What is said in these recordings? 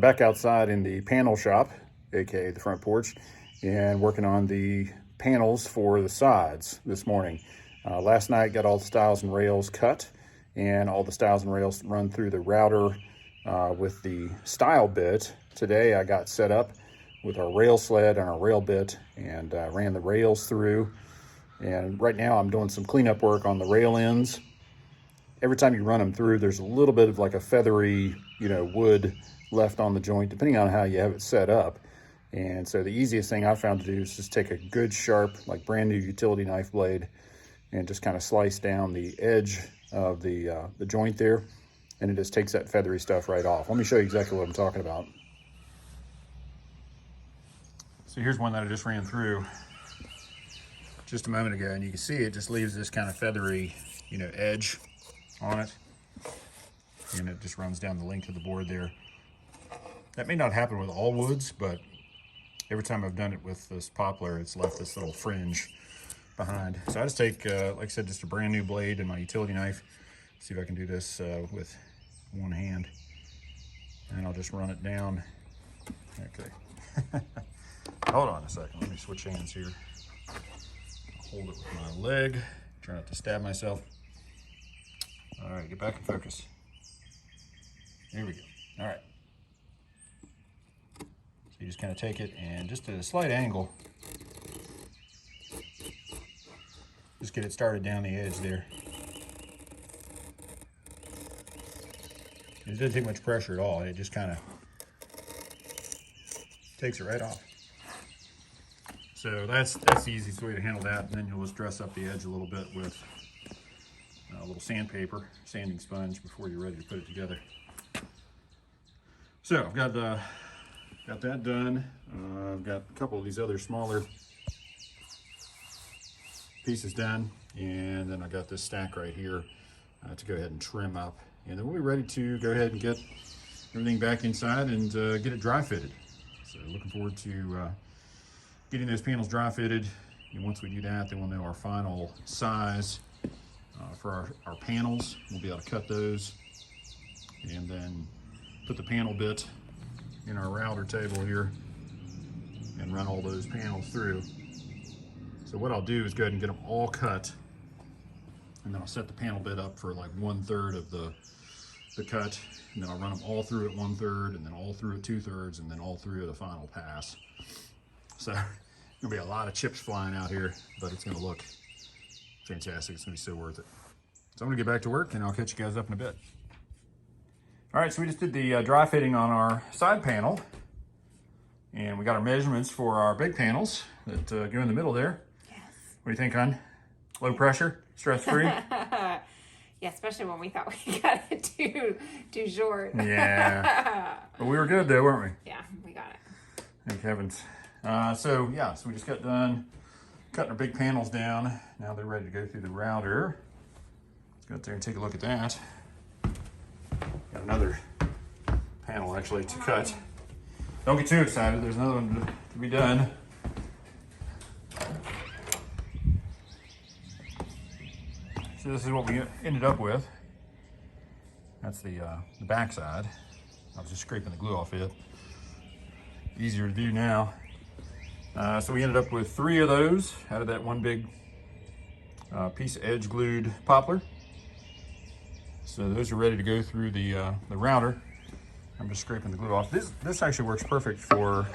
back outside in the panel shop, aka the front porch, and working on the panels for the sides this morning. Last night got all the stiles and rails cut, and all the stiles and rails run through the router with the stile bit. Today I got set up with our rail sled and our rail bit and ran the rails through. And right now I'm doing some cleanup work on the rail ends. Every time you run them through, there's a little bit of like a feathery, wood left on the joint, depending on how you have it set up. And so the easiest thing I found to do is just take a good sharp, like brand new utility knife blade and just kind of slice down the edge of the joint there. And it just takes that feathery stuff right off. Let me show you exactly what I'm talking about. So here's one that I just ran through just a moment ago, and you can see it just leaves this kind of feathery, edge on it, and it just runs down the length of the board there. That may not happen with all woods, but every time I've done it with this poplar, it's left this little fringe behind. So I just take, like I said, just a brand new blade and my utility knife. See if I can do this with one hand, and I'll just run it down. Okay. Hold on a second, let me switch hands here. I'll hold it with my leg, try not to stab myself. All right, get back in focus. There we go. All right. So you just kind of take it and just at a slight angle, just get it started down the edge there. It doesn't take much pressure at all. It just kind of takes it right off. So that's the easiest way to handle that. And then you'll just dress up the edge a little bit with a little sandpaper, sanding sponge before you're ready to put it together. So I've got that done. I've got a couple of these other smaller pieces done, and then I got this stack right here to go ahead and trim up, and then we'll be ready to go ahead and get everything back inside and get it dry fitted. So looking forward to getting those panels dry fitted, and once we do that, then we'll know our final size for our panels. We'll be able to cut those and then put the panel bit in our router table here and run all those panels through. So what I'll do is go ahead and get them all cut, and then I'll set the panel bit up for like 1/3 of the cut, and then I'll run them all through at 1/3, and then all through at 2/3, and then all through at the final pass. So there'll be a lot of chips flying out here, but it's gonna look fantastic. It's gonna be so worth it. So I'm gonna get back to work, and I'll catch you guys up in a bit. All right, so we just did the dry fitting on our side panel, and we got our measurements for our big panels that go in the middle there. Yes. What do you think, hon? Low pressure, stress-free? Yeah, especially when we thought we got it too short. Yeah, but we were good though, weren't we? Yeah, we got it. Thank heavens. So we just got done cutting our big panels down. Now they're ready to go through the router. Let's go out there and take a look at that. Got another panel actually to cut. Don't get too excited, there's another one to be done. So this is what we ended up with. That's the back side. I was just scraping the glue off it. Easier to do now. So we ended up with 3 of those out of that one big piece of edge glued poplar. So those are ready to go through the router. I'm just scraping the glue off. This actually works perfect for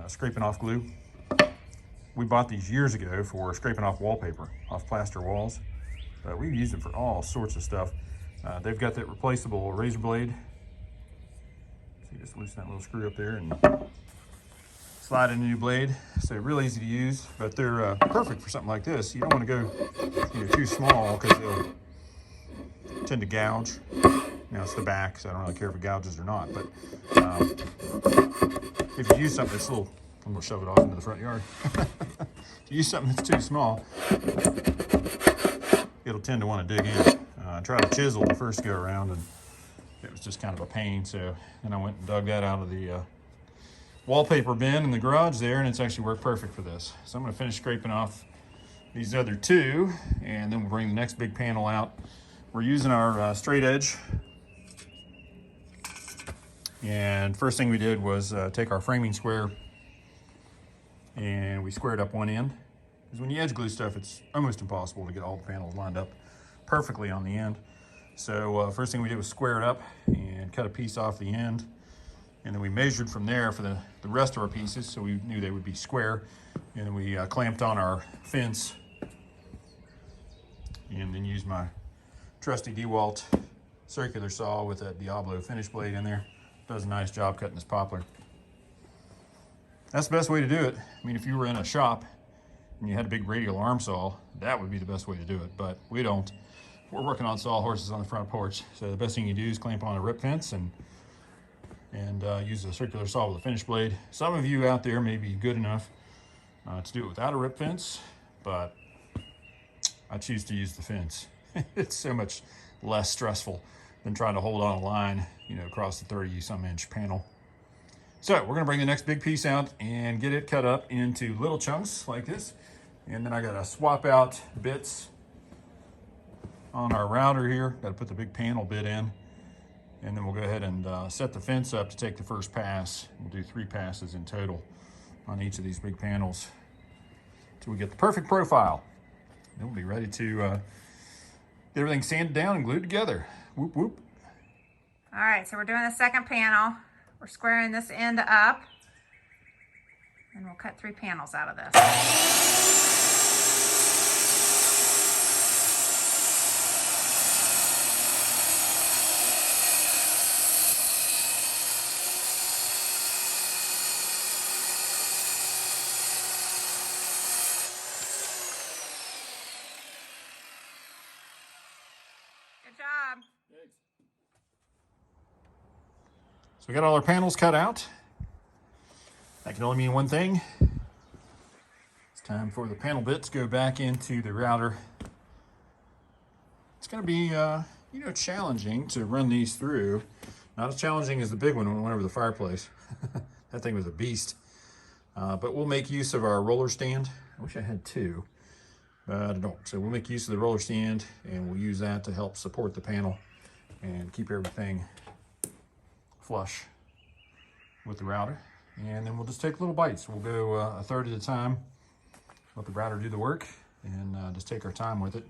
scraping off glue. We bought these years ago for scraping off wallpaper, off plaster walls. But we've used them for all sorts of stuff. They've got that replaceable razor blade. So you just loosen that little screw up there and slide in a new blade. So real easy to use, but they're perfect for something like this. You don't want to go too small because they'll tend to gouge. It's the back, so I don't really care if it gouges or not. But if you use something that's a little, I'm gonna shove it off into the front yard. If you use something that's too small, it'll tend to want to dig in. I tried to chisel the first go around, and it was just kind of a pain. So then I went and dug that out of the wallpaper bin in the garage there, and it's actually worked perfect for this. So I'm gonna finish scraping off these other 2, and then we'll bring the next big panel out. We're using our straight edge And first thing we did was take our framing square and we squared up one end. Because when you edge glue stuff, it's almost impossible to get all the panels lined up perfectly on the end. So first thing we did was square it up and cut a piece off the end. And then we measured from there for the rest of our pieces, so we knew they would be square. And then we clamped on our fence and then used my trusty DeWalt circular saw with a Diablo finish blade in there. Does a nice job cutting this poplar. That's the best way to do it. I mean, if you were in a shop and you had a big radial arm saw, that would be the best way to do it, but we don't. We're working on sawhorses on the front porch, so the best thing you do is clamp on a rip fence and use a circular saw with a finish blade. Some of you out there may be good enough to do it without a rip fence, but I choose to use the fence. It's so much less stressful than trying to hold on a line, you know, across the 30-some inch panel. So we're gonna bring the next big piece out and get it cut up into little chunks like this. And then I gotta swap out bits on our router here. Gotta put the big panel bit in. And then we'll go ahead and set the fence up to take the first pass. We'll do 3 passes in total on each of these big panels until we get the perfect profile. Then we'll be ready to get everything sanded down and glued together. Whoop, whoop. All right, so we're doing the second panel. We're squaring this end up, and we'll cut 3 panels out of this. Good job. Thanks. So we got all our panels cut out. That can only mean one thing. It's time for the panel bits to go back into the router. It's going to be, you know, challenging to run these through. Not as challenging as the big one when we went over the fireplace. That thing was a beast. But we'll make use of our roller stand. I wish I had 2, but I don't. So we'll make use of the roller stand and we'll use that to help support the panel and keep everything flush with the router. And then we'll just take little bites. We'll go a third at a time, let the router do the work, and just take our time with it.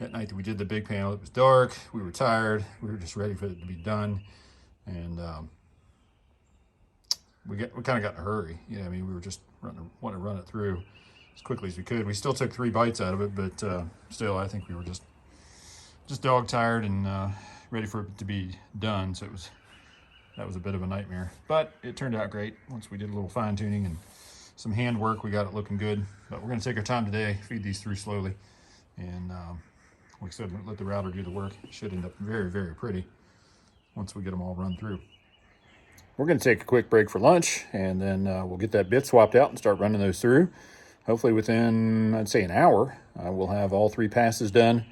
That night that we did the big panel, it was dark, we were tired, we were just ready for it to be done. And we kind of got in a hurry. You know, I mean, we were just wanting to run it through as quickly as we could. We still took 3 bites out of it, but still, I think we were just dog tired and ready for it to be done. So that was a bit of a nightmare, but it turned out great. Once we did a little fine tuning and some hand work, we got it looking good. But we're going to take our time today, feed these through slowly, and like I said, let the router do the work. It should end up very, very pretty once we get them all run through. We're going to take a quick break for lunch, and then we'll get that bit swapped out and start running those through. Hopefully within, I'd say, an hour, we'll have all 3 passes done.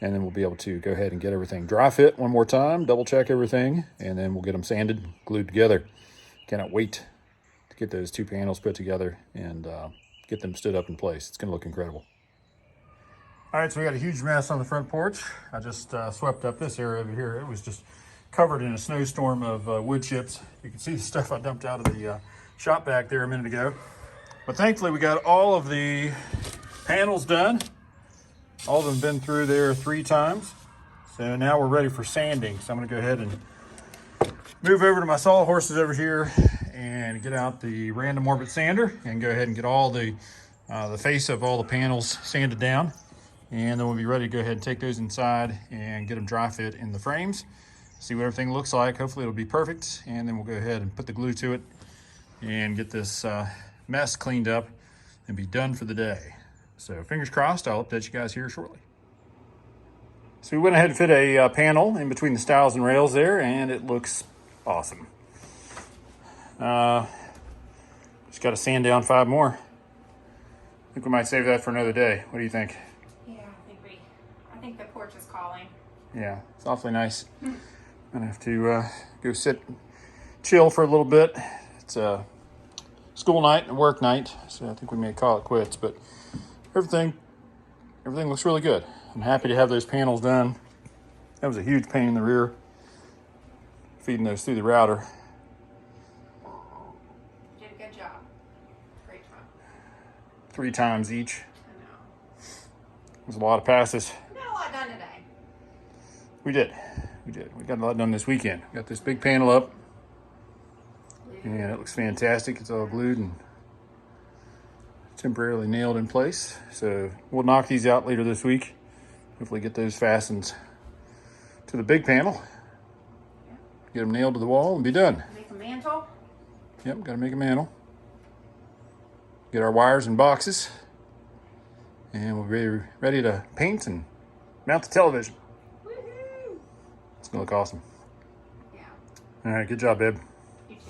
And then we'll be able to go ahead and get everything dry fit one more time, double check everything, and then we'll get them sanded, glued together. Cannot wait to get those 2 panels put together and get them stood up in place. It's gonna look incredible. All right, so we got a huge mess on the front porch. I just swept up this area over here. It was just covered in a snowstorm of wood chips. You can see the stuff I dumped out of the shop back there a minute ago. But thankfully we got all of the panels done. All of them been through there 3 times. So now we're ready for sanding. So I'm gonna go ahead and move over to my sawhorses over here and get out the random orbit sander and go ahead and get all the face of all the panels sanded down. And then we'll be ready to go ahead and take those inside and get them dry fit in the frames. See what everything looks like. Hopefully it'll be perfect. And then we'll go ahead and put the glue to it and get this mess cleaned up and be done for the day. So fingers crossed, I'll update you guys here shortly. So we went ahead and fit a panel in between the stiles and rails there, and it looks awesome. Just got to sand down 5 more. I think we might save that for another day. What do you think? Yeah, I think the porch is calling. Yeah, it's awfully nice. I'm gonna have to go sit, chill for a little bit. It's a school night and a work night, so I think we may call it quits, but everything looks really good. I'm happy to have those panels done. That was a huge pain in the rear. feeding those through the router. You did a good job. Great job. 3 times each. I know. There's a lot of passes. We got a lot done today. We did. We got a lot done this weekend. Got this big panel up. And it looks fantastic. It's all glued and temporarily nailed in place. So we'll knock these out later this week. Hopefully get those fastened to the big panel. Get them nailed to the wall and be done. Make a mantle. Yep, got to make a mantle. Get our wires and boxes. And we'll be ready to paint and mount the television. Woohoo! It's going to look awesome. Yeah. All right, good job, babe. You too.